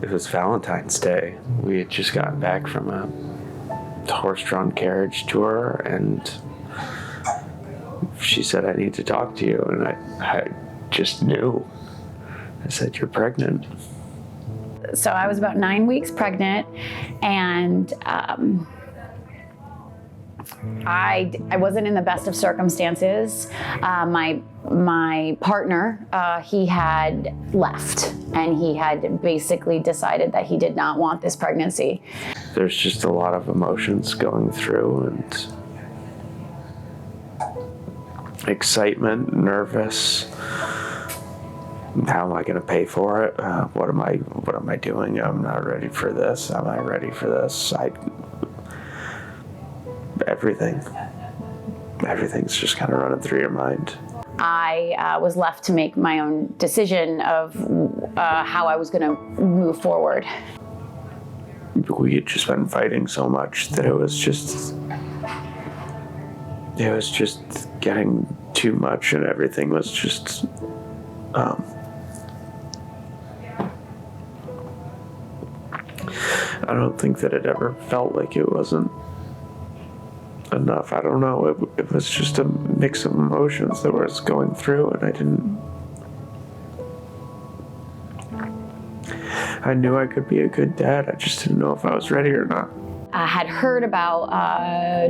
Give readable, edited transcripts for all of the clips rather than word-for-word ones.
It was Valentine's Day. We had just gotten back from a horse-drawn carriage tour, and she said, I need to talk to you. And I just knew. I said, you're pregnant. So I was about 9 weeks pregnant, and I wasn't in the best of circumstances. My partner, he had left, and he had basically decided that he did not want this pregnancy. There's just a lot of emotions going through, and excitement, nervous. How am I going to pay for it? What am I doing? I'm not ready for this. Am I ready for this? Everything's just kind of running through your mind. I was left to make my own decision of how I was going to move forward. We had just been fighting so much that it was just getting too much, and everything was just I don't think that it ever felt like it wasn't enough. I don't know. It was just a mix of emotions that was going through, and I knew I could be a good dad. I just didn't know if I was ready or not. I had heard about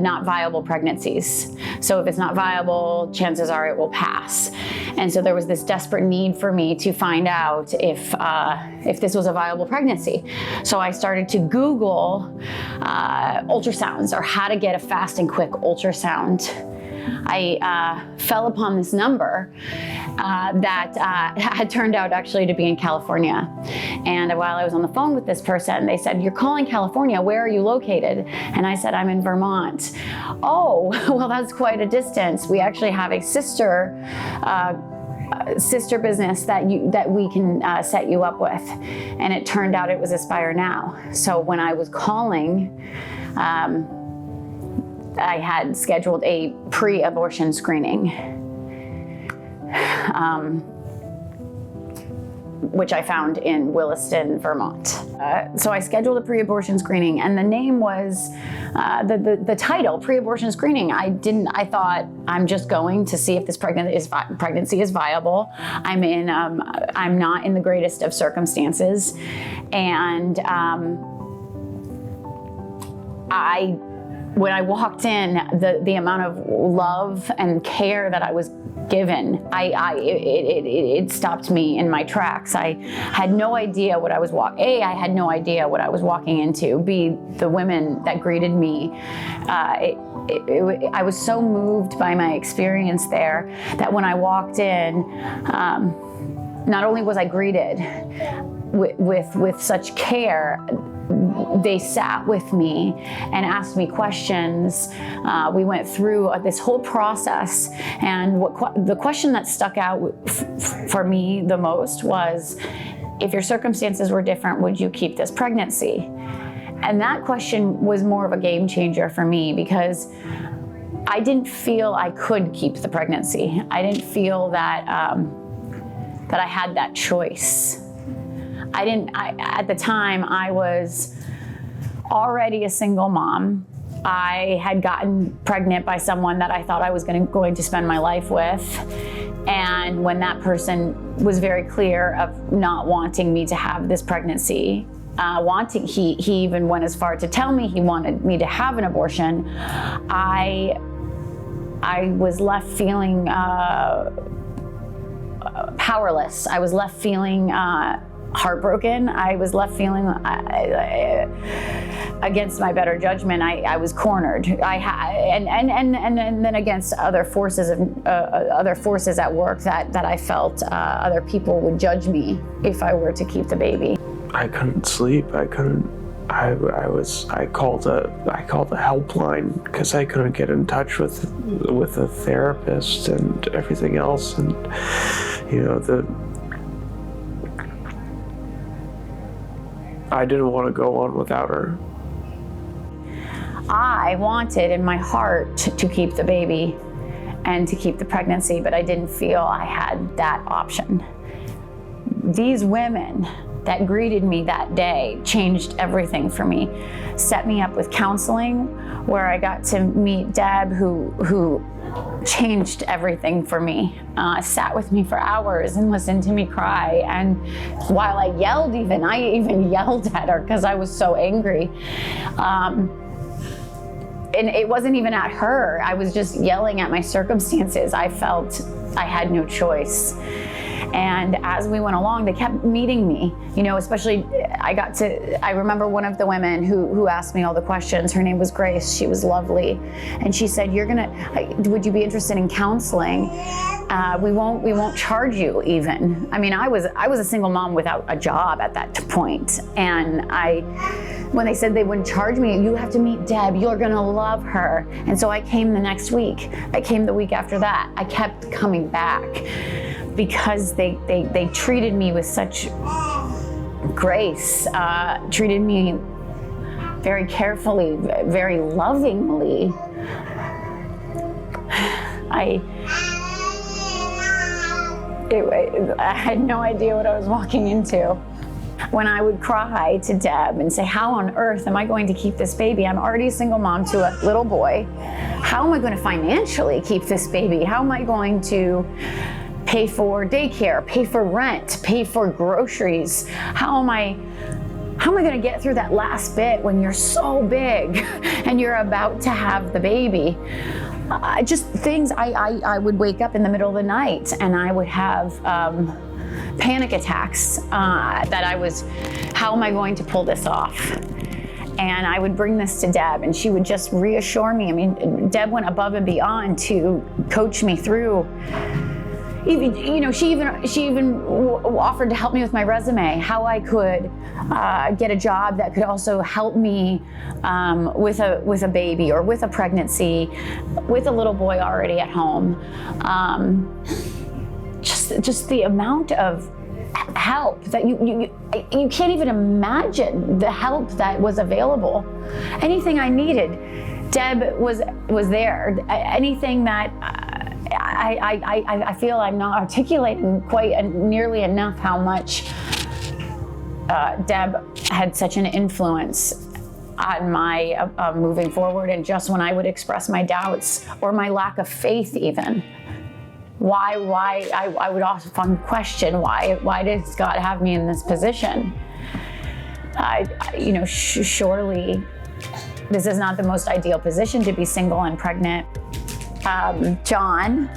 not viable pregnancies. So if it's not viable, chances are it will pass. And so there was this desperate need for me to find out if this was a viable pregnancy. So I started to Google ultrasounds, or how to get a fast and quick ultrasound. I fell upon this number that had turned out actually to be in California. And while I was on the phone with this person, they said, you're calling California, where are you located? And I said, I'm in Vermont. Oh, well, that's quite a distance. We actually have a sister business that we can set you up with. And it turned out it was Aspire Now. So when I was calling, I had scheduled a pre-abortion screening, which I found in Williston, Vermont. So I scheduled a pre-abortion screening, and the name was, the title, pre-abortion screening. I thought, I'm just going to see if this pregnancy is viable. I'm not in the greatest of circumstances. And when I walked in, the amount of love and care that I was given, it stopped me in my tracks. I had no idea what I was I had no idea what I was walking into. B, the women that greeted me, I was so moved by my experience there that when I walked in, not only was I greeted with such care, they sat with me and asked me questions. We went through this whole process, and the question that stuck out for me the most was, if your circumstances were different, would you keep this pregnancy? And that question was more of a game changer for me, because I didn't feel I could keep the pregnancy. I didn't feel that I had that choice. At the time, I was already a single mom. I had gotten pregnant by someone that I thought I was going to spend my life with. And when that person was very clear of not wanting me to have this pregnancy, he even went as far to tell me he wanted me to have an abortion, I was left feeling powerless. I was left feeling heartbroken. I was left feeling against my better judgment. I was cornered. And then against other forces at work that I felt other people would judge me if I were to keep the baby. I couldn't sleep. I called a helpline because I couldn't get in touch with a therapist and everything else, and I didn't want to go on without her. I wanted in my heart to keep the baby and to keep the pregnancy, but I didn't feel I had that option. These women that greeted me that day changed everything for me. Set me up with counseling, where I got to meet Deb, who changed everything for me. Sat with me for hours and listened to me cry. And while I even yelled at her because I was so angry. And it wasn't even at her. I was just yelling at my circumstances. I felt I had no choice. And as we went along, they kept meeting me, especially I remember one of the women who asked me all the questions. Her name was Grace. She was lovely. And she said, would you be interested in counseling? We won't charge you even. I mean, I was a single mom without a job at that point. And when they said they wouldn't charge me, you have to meet Deb, you're gonna love her. And so I came the next week. I came the week after that. I kept coming back because they treated me with such grace, treated me very carefully, very lovingly. I had no idea what I was walking into. When I would cry to Deb and say, how on earth am I going to keep this baby? I'm already a single mom to a little boy. How am I going to financially keep this baby? How am I going to pay for daycare, pay for rent, pay for groceries? How am I going to get through that last bit when you're so big and you're about to have the baby? Just things. I would wake up in the middle of the night and I would have panic attacks how am I going to pull this off? And I would bring this to Deb and she would just reassure me. I mean, Deb went above and beyond to coach me through. She even offered to help me with my resume, how I could get a job that could also help me with a baby or with a pregnancy, with a little boy already at home. Just the amount of help that you can't even imagine, the help that was available. Anything I needed, Deb was there. Anything that I feel I'm not articulating quite nearly enough how much Deb had such an influence on my moving forward, and just when I would express my doubts or my lack of faith even. Why I would often question why does God have me in this position? Surely this is not the most ideal position to be single and pregnant. John,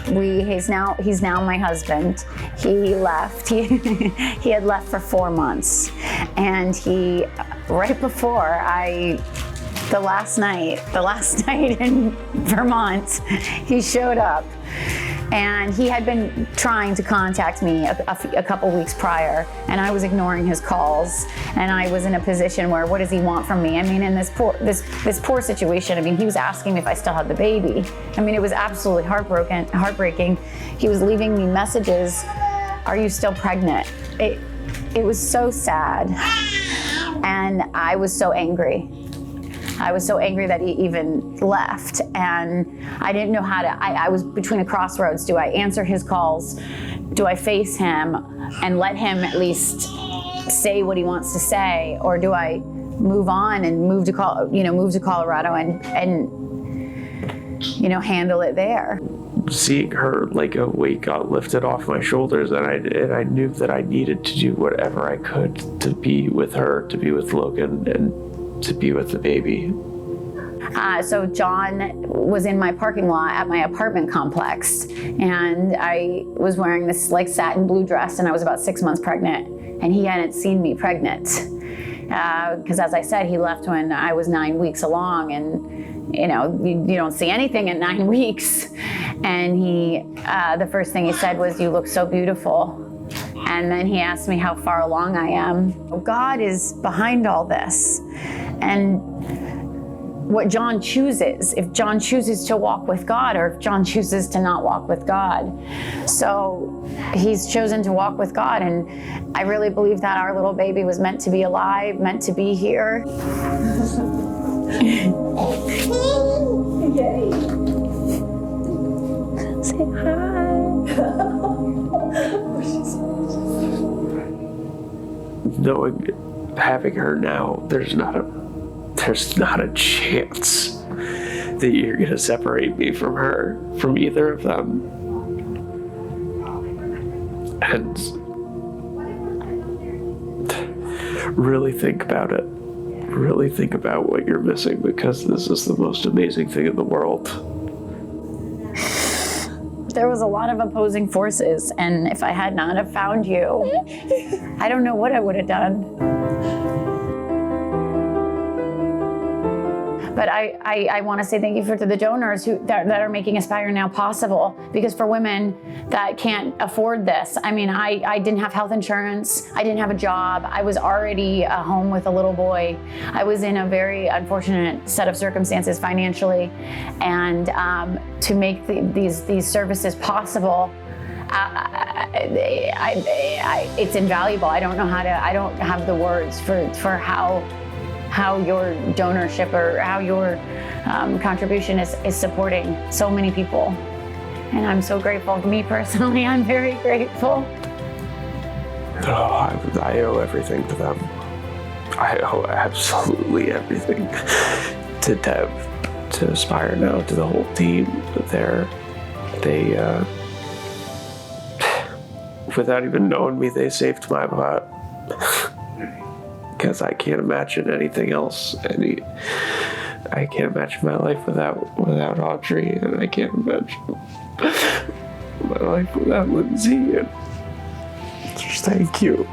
he's now my husband. He left. He had left for 4 months, and right before the last night in Vermont, he showed up. And he had been trying to contact me a couple weeks prior, and I was ignoring his calls. And I was in a position where, what does he want from me? I mean, in this poor situation, I mean, he was asking me if I still had the baby. I mean, it was absolutely heartbreaking. He was leaving me messages, "Are you still pregnant?" It was so sad, and I was so angry. I was so angry that he even left, and I didn't know how to. I was between a crossroads. Do I answer his calls? Do I face him and let him at least say what he wants to say, or do I move on and move to Colorado and handle it there? Seeing her like a weight got lifted off my shoulders, and I knew that I needed to do whatever I could to be with her, to be with Logan, and to be with the baby. So John was in my parking lot at my apartment complex, and I was wearing this like satin blue dress, and I was about 6 months pregnant, and he hadn't seen me pregnant. Because as I said, he left when I was 9 weeks along, and you don't see anything at 9 weeks. And the first thing he said was, "You look so beautiful." And then he asked me how far along I am. God is behind all this. And what John chooses, if John chooses to walk with God, or if John chooses to not walk with God. So he's chosen to walk with God. And I really believe that our little baby was meant to be alive, meant to be here. Say hi. knowing, having her now, there's not a chance that you're gonna separate me from her, from either of them. And really think about it. Really think about what you're missing, because this is the most amazing thing in the world. There was a lot of opposing forces, and if I had not have found you, I don't know what I would have done. But I want to say thank you to the donors that are making Aspire Now possible, because for women that can't afford this, I mean, I didn't have health insurance, I didn't have a job, I was already home with a little boy. I was in a very unfortunate set of circumstances financially, and to make these services possible, it's invaluable. I don't have the words for how your donorship or how your contribution is supporting so many people. And I'm so grateful. Me personally, I'm very grateful. Oh, I owe everything to them. I owe absolutely everything to Deb, to Aspire Now, to the whole team. They without even knowing me, they saved my butt. Because I can't imagine anything else. I can't imagine my life without Audrey, and I can't imagine my life without Lindsay. And just thank you.